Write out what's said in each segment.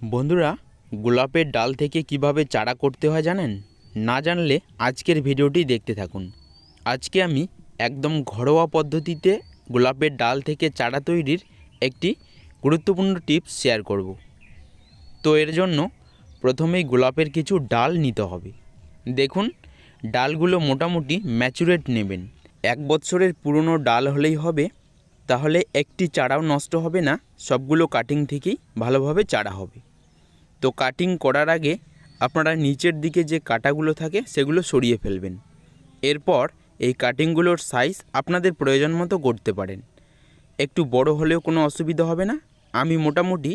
বন্ধুরা, গোলাপের ডাল থেকে কিভাবে চারা করতে হয় জানেন? না জানলে আজকের ভিডিওটি দেখতে থাকুন। আজকে আমি একদম ঘরোয়া পদ্ধতিতে গোলাপের ডাল থেকে চারা তৈরির একটি গুরুত্বপূর্ণ টিপস শেয়ার করব। তো এর জন্য প্রথমেই গোলাপের কিছু ডাল নিতে হবে। দেখুন, ডালগুলো মোটামুটি ম্যাচুরেট নেবেন। 1 বছরের পুরনো ডাল হলেই হবে, তাহলে একটি চারাও নষ্ট হবে না, সবগুলো কাটিং থেকেই ভালোভাবে চারা হবে। তো কাটিং করার আগে আপনারা নিচের দিকে যে কাটাগুলো থাকে সেগুলো সরিয়ে ফেলবেন। এরপর এই কাটিংগুলোর সাইজ আপনাদের প্রয়োজন মতো করতে পারেন। একটু বড় হলেও কোনো অসুবিধা হবে না। আমি মোটামুটি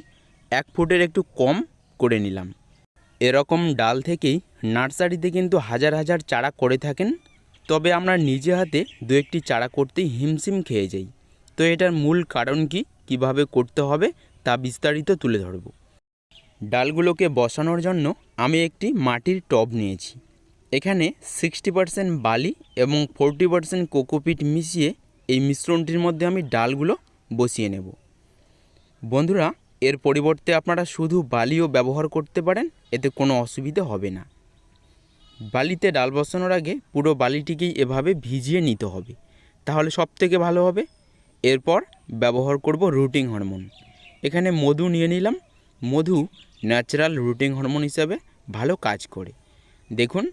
1 ফুটের একটু কম করে নিলাম। এরকম ডাল থেকেই নার্সারিতে কিন্তু হাজার হাজার চারা করে থাকেন, তবে আমরা নিজে হাতে 2-1টি চারা করতেই হিমশিম খেয়ে যাই। তো এটার মূল কারণ কি, কিভাবে করতে হবে তা বিস্তারিত তুলে ধরব। ডালগুলোকে বসানোর জন্য আমি একটি মাটির টব নিয়েছি। এখানে 60% বালি এবং 40% কোকোপিট মিশিয়ে এই মিশ্রণটির মধ্যে আমি ডালগুলো বসিয়ে নেব। বন্ধুরা, এর পরিবর্তে আপনারা শুধু বালিও ব্যবহার করতে পারেন, এতে কোনো অসুবিধা হবে না। বালিতে ডাল বসানোর আগে পুরো বালিটিকেই এভাবে ভিজিয়ে নিতে হবে, তাহলে সবথেকে ভালো হবে। এরপর ব্যবহার করব রুটিং হরমোন। এখানে মধু নিয়ে নিলাম। মধু ন্যাচারাল রুটিং হরমোন হিসাবে ভালো কাজ করে। দেখুন,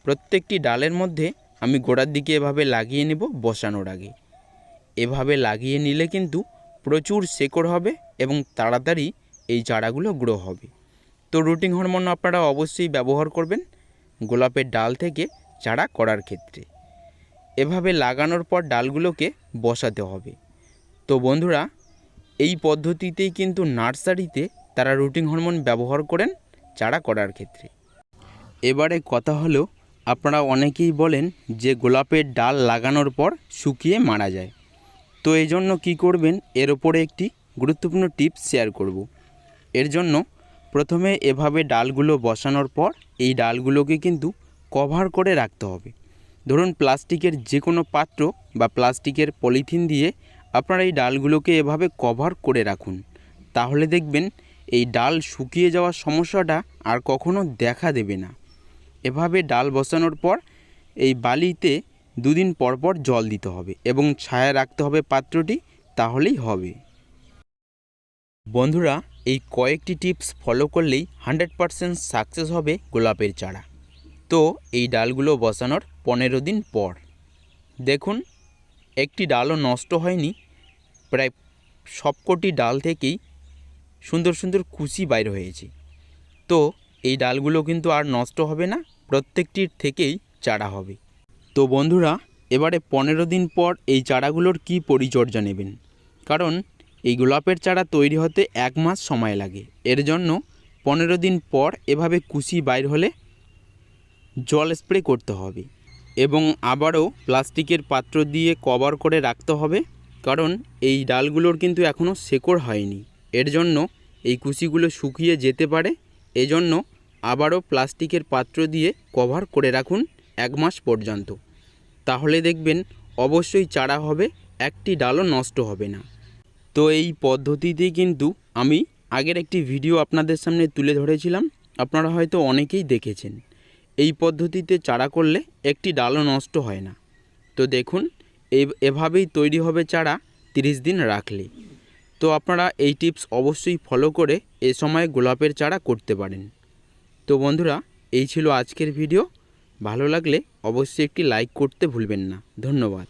প্রত্যেকটি ডালের মধ্যে আমি গোড়ার দিকে এভাবে লাগিয়ে নেব বসানোর আগে। এভাবে লাগিয়ে নিলে কিন্তু প্রচুর শেকড় হবে এবং তাড়াতাড়ি এই চারাগুলো গ্রো হবে। তো রুটিং হরমোন আপনারা অবশ্যই ব্যবহার করবেন গোলাপের ডাল থেকে চারা করার ক্ষেত্রে। এভাবে লাগানোর পর ডালগুলোকে বসাতে হবে। তো বন্ধুরা, এই পদ্ধতিতেই কিন্তু নার্সারিতে তারা রুটিং হরমোন ব্যবহার করেন চারা করার ক্ষেত্রে। এবারে কথা হলো, আপনারা অনেকেই বলেন যে গোলাপের ডাল লাগানোর পর শুকিয়ে মারা যায়। তো এই জন্য কী করবেন, এর ওপরে একটি গুরুত্বপূর্ণ টিপস শেয়ার করব। এর জন্য প্রথমে এভাবে ডালগুলো বসানোর পর এই ডালগুলোকে কিন্তু কভার করে রাখতে হবে। ধরুন, প্লাস্টিকের যে কোনো পাত্র বা প্লাস্টিকের পলিথিন দিয়ে আপনারা এই ডালগুলোকে এভাবে কভার করে রাখুন। তাহলে দেখবেন এই ডাল শুকিয়ে যাওয়ার সমস্যাটা আর কখনো দেখা দেবে না। এভাবে ডাল বসানোর পর এই বালিতে 2 দিন পর পর জল দিতে হবে এবং ছায়া রাখতে হবে পাত্রটি, তাহলেই হবে। বন্ধুরা, এই কয়েকটি টিপস ফলো করলেই 100% সাকসেস হবে গোলাপের চারা। তো এই ডালগুলো বসানোর 15 দিন পর দেখুন, একটি ডালও নষ্ট হয়নি। প্রায় সবকটি ডাল থেকেই সুন্দর সুন্দর কুশি বাইর হয়েছে। তো এই ডালগুলো কিন্তু আর নষ্ট হবে না, প্রত্যেকটির থেকেই চারা হবে। তো বন্ধুরা, এবারে 15 দিন পর এই চারাগুলোর কি পরিচর্যা নেবেন, কারণ এই গোলাপের চারা তৈরি হতে 1 মাস সময় লাগে। এর জন্য 15 দিন পর এভাবে কুশি বাইর হলে জল স্প্রে করতে হবে এবং আবারও প্লাস্টিকের পাত্র দিয়ে কভার করে রাখতে হবে, কারণ এই ডালগুলোর কিন্তু এখনও শেকড় হয়নি। এর জন্য এই কুশিগুলো শুকিয়ে যেতে পারে। এজন্য আবারও প্লাস্টিকের পাত্র দিয়ে কভার করে রাখুন 1 মাস পর্যন্ত। তাহলে দেখবেন অবশ্যই চারা হবে, একটি ডালও নষ্ট হবে না। তো এই পদ্ধতিতেই কিন্তু আমি আগের একটি ভিডিও আপনাদের সামনে তুলে ধরেছিলাম, আপনারা হয়তো অনেকেই দেখেছেন। এই পদ্ধতিতে চারা করলে একটি ডালও নষ্ট হয় না। তো দেখুন, এভাবেই তৈরি হবে চারা 30 দিন রাখলে। তো আপনারা এই টিপস অবশ্যই ফলো করে এ সময় গোলাপের চারা করতে পারেন। তো বন্ধুরা, এই ছিল আজকের ভিডিও। ভালো লাগলে অবশ্যই একটি লাইক করতে ভুলবেন না। ধন্যবাদ।